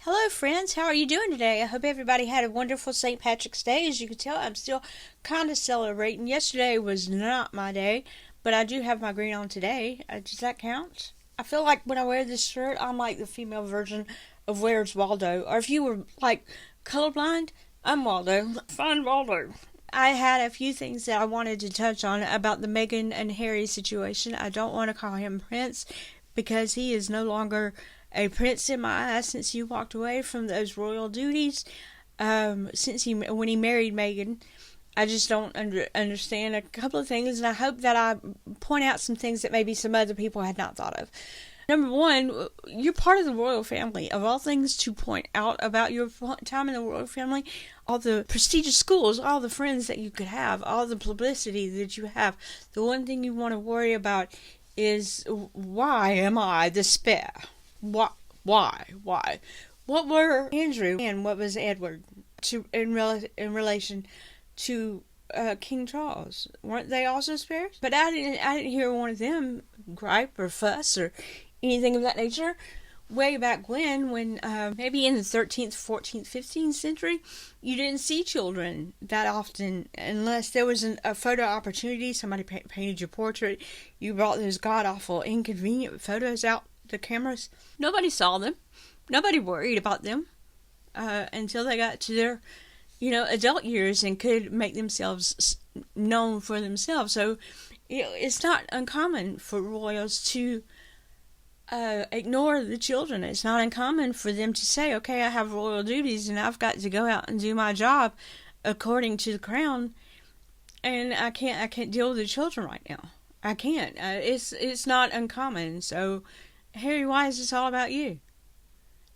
Hello, friends. How are you doing today? I hope everybody had a wonderful St. Patrick's Day. As you can tell, I'm still kind of celebrating. Yesterday was not my day, but I do have my green on today. Does that count? I feel like when I wear this shirt, I'm like the female version of Where's Waldo. Or if you were like colorblind, I'm Waldo. Find Waldo. I had a few things that I wanted to touch on about the Meghan and Harry situation. I don't want to call him Prince because he is no longer a prince in my eyes since he walked away from those royal duties. When he married Meghan, I just don't understand a couple of things, and I hope that I point out some things that maybe some other people had not thought of. Number one, you're part of the royal family. Of all things to point out about your time in the royal family, all the prestigious schools, all the friends that you could have, all the publicity that you have, the one thing you want to worry about is, why am I the spare? Why? What were Andrew and what was Edward in relation to King Charles? Weren't they also spares? But I didn't hear one of them gripe or fuss or anything of that nature. Way back when maybe in the 13th, 14th, 15th century, you didn't see children that often unless there was a photo opportunity. Somebody painted your portrait. You brought those god-awful, inconvenient photos out the cameras. Nobody saw them. Nobody worried about them until they got to their, adult years and could make themselves known for themselves. So, it's not uncommon for royals to ignore the children. It's not uncommon for them to say, okay, I have royal duties and I've got to go out and do my job according to the crown, and I can't deal with the children right now. I can't. It's not uncommon. So, Harry, why is this all about you?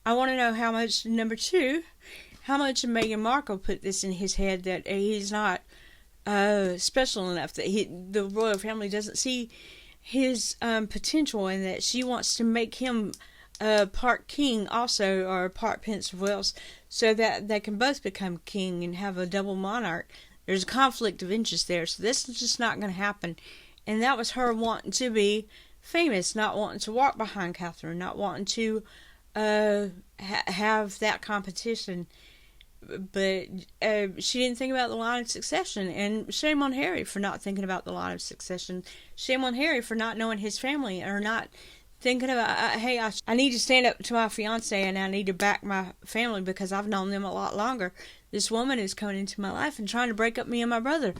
I want to know how much Meghan Markle put this in his head that he's not special enough, that the royal family doesn't see his potential, and that she wants to make him part king also, or part Prince of Wales, so that they can both become king and have a double monarch. There's a conflict of interest there, so this is just not going to happen. And that was her wanting to be famous, not wanting to walk behind Catherine, not wanting to have that competition. But she didn't think about the line of succession, and shame on Harry for not thinking about the line of succession. Shame on Harry for not knowing his family, or not thinking about, hey, I need to stand up to my fiance and I need to back my family because I've known them a lot longer. This woman is coming into my life and trying to break up me and my brother.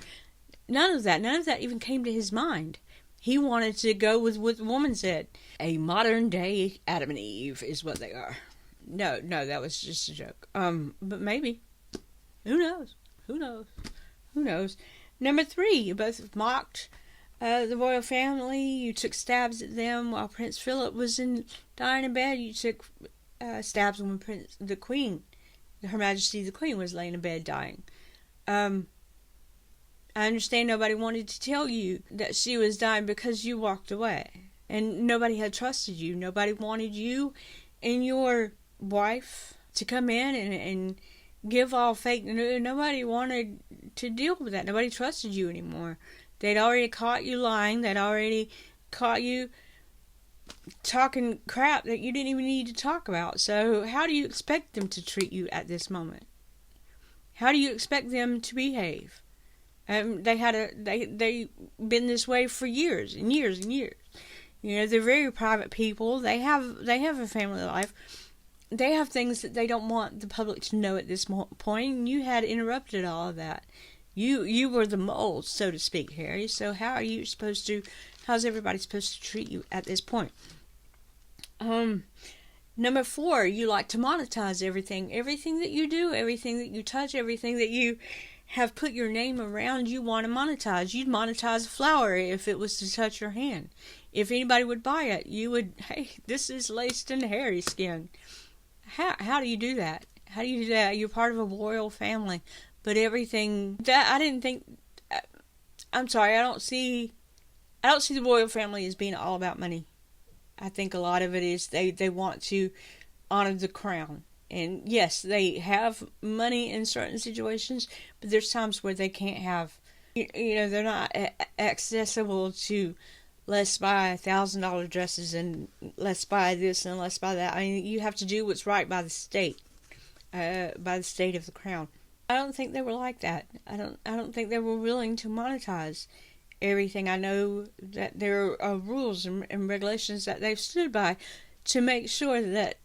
None of that even came to his mind. He wanted to go with what the woman said. A modern day Adam and Eve is what they are. No, that was just a joke. But maybe. Who knows? Number 3, you both mocked the royal family. You took stabs at them while Prince Philip was dying in bed. You took stabs when the Queen, Her Majesty the Queen, was laying in bed dying. I understand nobody wanted to tell you that she was dying because you walked away. And nobody had trusted you. Nobody wanted you and your wife to come in and give all fake news. Nobody wanted to deal with that. Nobody trusted you anymore. They'd already caught you lying. They'd already caught you talking crap that you didn't even need to talk about. So how do you expect them to treat you at this moment? How do you expect them to behave? They been this way for years and years and years. They're very private people. They have a family life. They have things that they don't want the public to know at this point. And you had interrupted all of that. You were the mold, so to speak, Harry. So how's everybody supposed to treat you at this point? Number 4, you like to monetize everything. Everything that you do, everything that you touch, everything that you have put your name around, you want to monetize. You'd monetize a flower if it was to touch your hand. If anybody would buy it, you would, hey, this is laced in hairy skin. How do you do that? How do you do that? You're part of a royal family. But everything that I didn't think, I'm sorry, I don't see the royal family as being all about money. I think a lot of it is they want to honor the crown. And yes, they have money in certain situations, but there's times where they can't have, they're not accessible to let's buy $1,000 dresses and let's buy this and let's buy that. I mean, you have to do what's right by the state of the crown. I don't think they were like that. I don't think they were willing to monetize everything. I know that there are rules and regulations that they've stood by to make sure that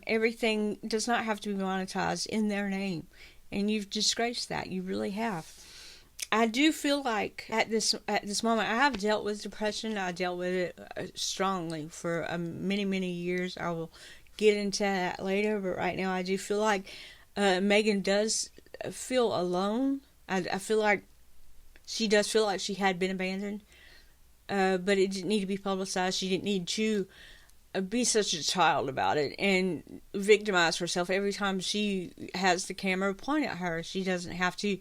everything does not have to be monetized in their name. And you've disgraced that. You really have. I do feel like at this moment, I have dealt with depression. I dealt with it strongly for many years. I will get into that later, but right now I do feel like Meghan does feel alone. I feel like she does feel like she had been abandoned, but it didn't need to be publicized. She didn't need to be such a child about it and victimize herself every time she has the camera pointed at her. She doesn't have to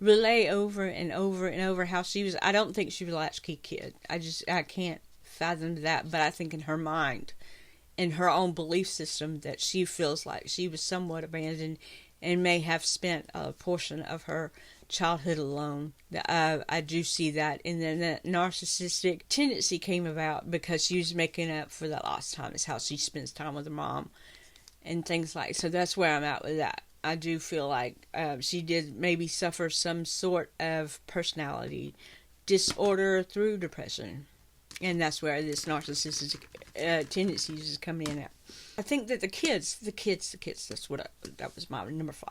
relay over and over and over how she was. I don't think she was a latchkey kid. I can't fathom that, but I think in her mind, in her own belief system, that she feels like she was somewhat abandoned and may have spent a portion of her childhood alone. I do see that, and then that narcissistic tendency came about because she was making up for that lost time. Is how she spends time with her mom and things like. So that's where I'm at with that. I do feel like she did maybe suffer some sort of personality disorder through depression, and that's where this narcissistic tendencies is coming in at. I think that the kids, that was my number 5.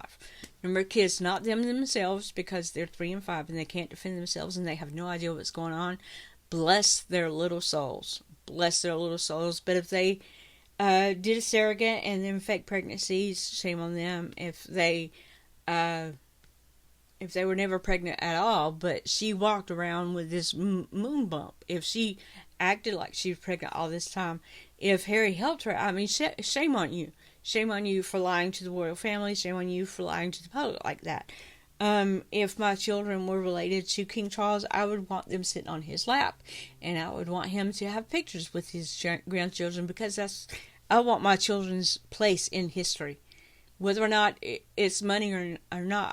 Number kids, not them themselves, because they're 3 and 5 and they can't defend themselves and they have no idea what's going on. Bless their little souls. Bless their little souls. But if they did a surrogate and then fake pregnancies, shame on them. If they were never pregnant at all, but she walked around with this moon bump. If she acted like she was pregnant all this time, if Harry helped her, I mean, shame on you. Shame on you for lying to the royal family. Shame on you for lying to the public like that. If my children were related to King Charles, I would want them sitting on his lap, and I would want him to have pictures with his grandchildren, because I want my children's place in history. Whether or not it's money or not,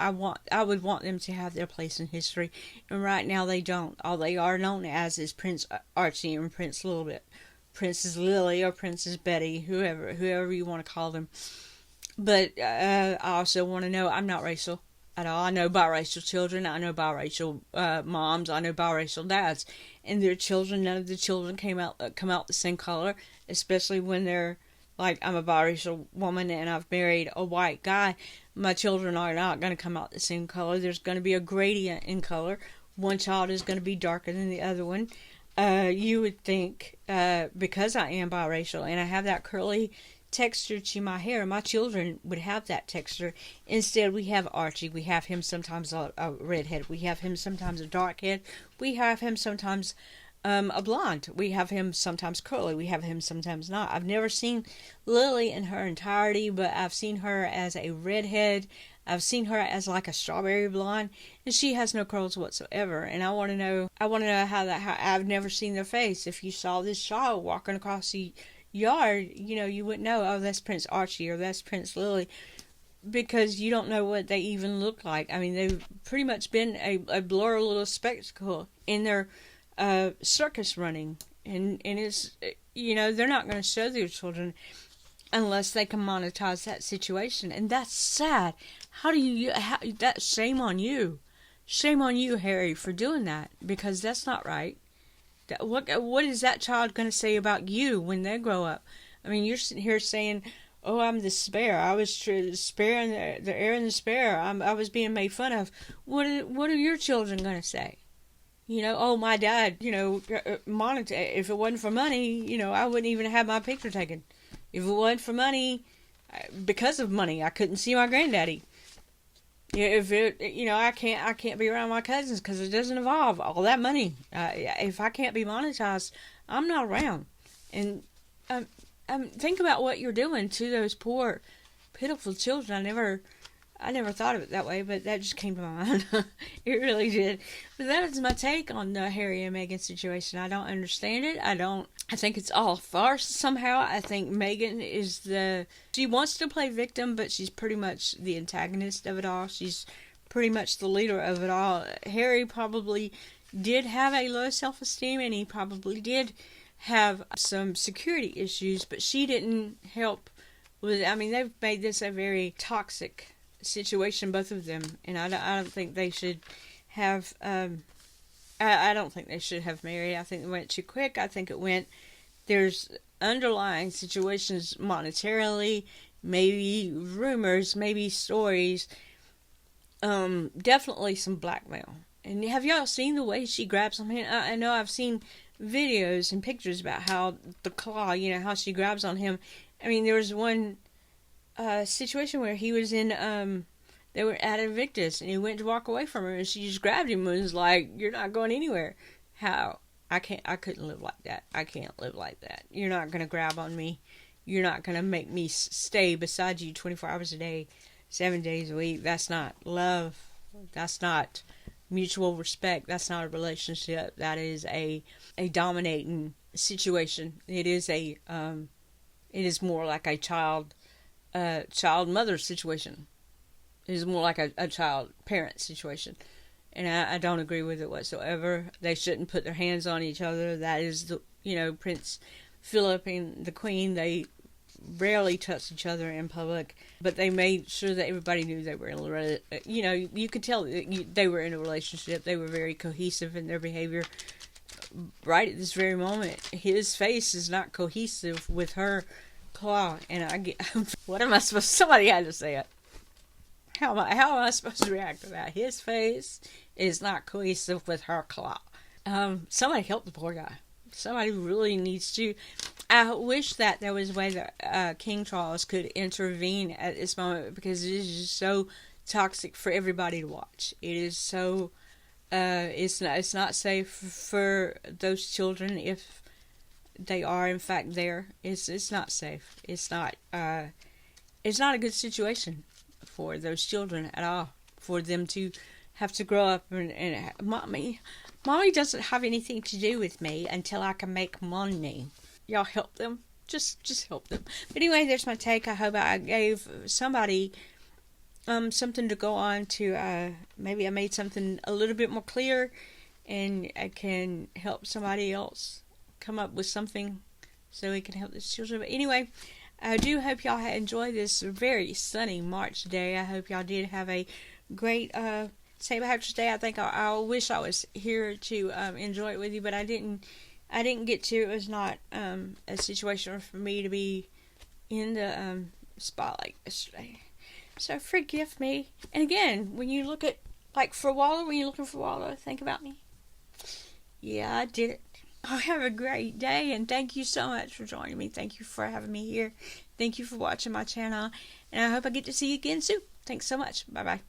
I would want them to have their place in history. And right now they don't. All they are known as is Prince Archie and Princess Lily or Princess Betty, whoever you want to call them. But I also want to know I'm not racial at all. I know biracial children. I know biracial moms. I know biracial dads, and their children. None of the children come out the same color, especially when they're. Like, I'm a biracial woman and I've married a white guy. My children are not going to come out the same color. There's going to be a gradient in color. One child is going to be darker than the other one. You would think, because I am biracial and I have that curly texture to my hair, my children would have that texture. Instead, we have Archie. We have him sometimes a redhead. We have him sometimes a dark head. We have him sometimes a blonde. We have him sometimes curly. We have him sometimes not. I've never seen Lily in her entirety, but I've seen her as a redhead. I've seen her as like a strawberry blonde, and she has no curls whatsoever. And I want to know how I've never seen their face. If you saw this child walking across the yard, you wouldn't know, oh, that's Prince Archie or that's Prince Lily, because you don't know what they even look like. I mean, they've pretty much been a blur little spectacle in their circus running, and it's, they're not going to show their children unless they can monetize that situation, and that's sad. That's shame on you, Harry, for doing that, because that's not right. What is that child going to say about you when they grow up? I mean, you're sitting here saying, oh, I'm the spare. I was sparing the heir and the spare. I was being made fun of. What are your children going to say? Oh, my dad, if it wasn't for money, I wouldn't even have my picture taken. If it wasn't for money, because of money, I couldn't see my granddaddy. If it, I can't be around my cousins because it doesn't involve all that money. If I can't be monetized, I'm not around. And think about what you're doing to those poor, pitiful children. I never thought of it that way, but that just came to my mind. It really did. But that is my take on the Harry and Meghan situation. I don't understand it. I think it's all farce somehow. I think Meghan she wants to play victim, but she's pretty much the antagonist of it all. She's pretty much the leader of it all. Harry probably did have a low self-esteem, and he probably did have some security issues, but she didn't help with. I mean, they've made this a very toxic situation, both of them, and I don't think they should have. I don't think they should have married. I think it went too quick. I think it went. There's underlying situations monetarily, maybe rumors, maybe stories. Definitely some blackmail. And have y'all seen the way she grabs him? I know I've seen videos and pictures about how the claw, how she grabs on him. I mean, there was one situation where he was in, they were at Invictus, and he went to walk away from her, and she just grabbed him and was like, "You're not going anywhere." How? I couldn't live like that. I can't live like that. You're not going to grab on me. You're not going to make me stay beside you 24 hours a day, 7 days a week. That's not love. That's not mutual respect. That's not a relationship. That is a dominating situation. It is it is more like a child mother situation. It is more like a child parent situation. And I don't agree with it whatsoever. They shouldn't put their hands on each other. That is Prince Philip and the Queen, they rarely touched each other in public, but they made sure that everybody knew they were in a you could tell that they were in a relationship. They were very cohesive in their behavior. Right at this very moment, his face is not cohesive with her claw, and I get what am I supposed? Somebody had to say it. How am I supposed to react to that? His face is not cohesive with her claw. Somebody help the poor guy. Somebody really needs to. I wish that there was a way that King Charles could intervene at this moment, because it is just so toxic for everybody to watch. It is so. It's not safe for those children if they are in fact there. It's not safe. It's not a good situation for those children at all. For them to have to grow up and mommy doesn't have anything to do with me until I can make money. Y'all help them. Just help them. But anyway, there's my take. I hope I gave somebody something to go on to. Maybe I made something a little bit more clear, and I can help somebody else come up with something so we can help these children. But anyway, I do hope y'all enjoyed this very sunny March day. I hope y'all did have a great St. Patrick's Day. I think I wish I was here to enjoy it with you, but I didn't get to. It was not a situation for me to be in the spotlight yesterday. So forgive me. And again, when you look at, for Waldo, when you're looking for Waldo, think about me. Yeah, I did it. Oh, have a great day, and thank you so much for joining me. Thank you for having me here. Thank you for watching my channel, and I hope I get to see you again soon. Thanks so much. Bye-bye.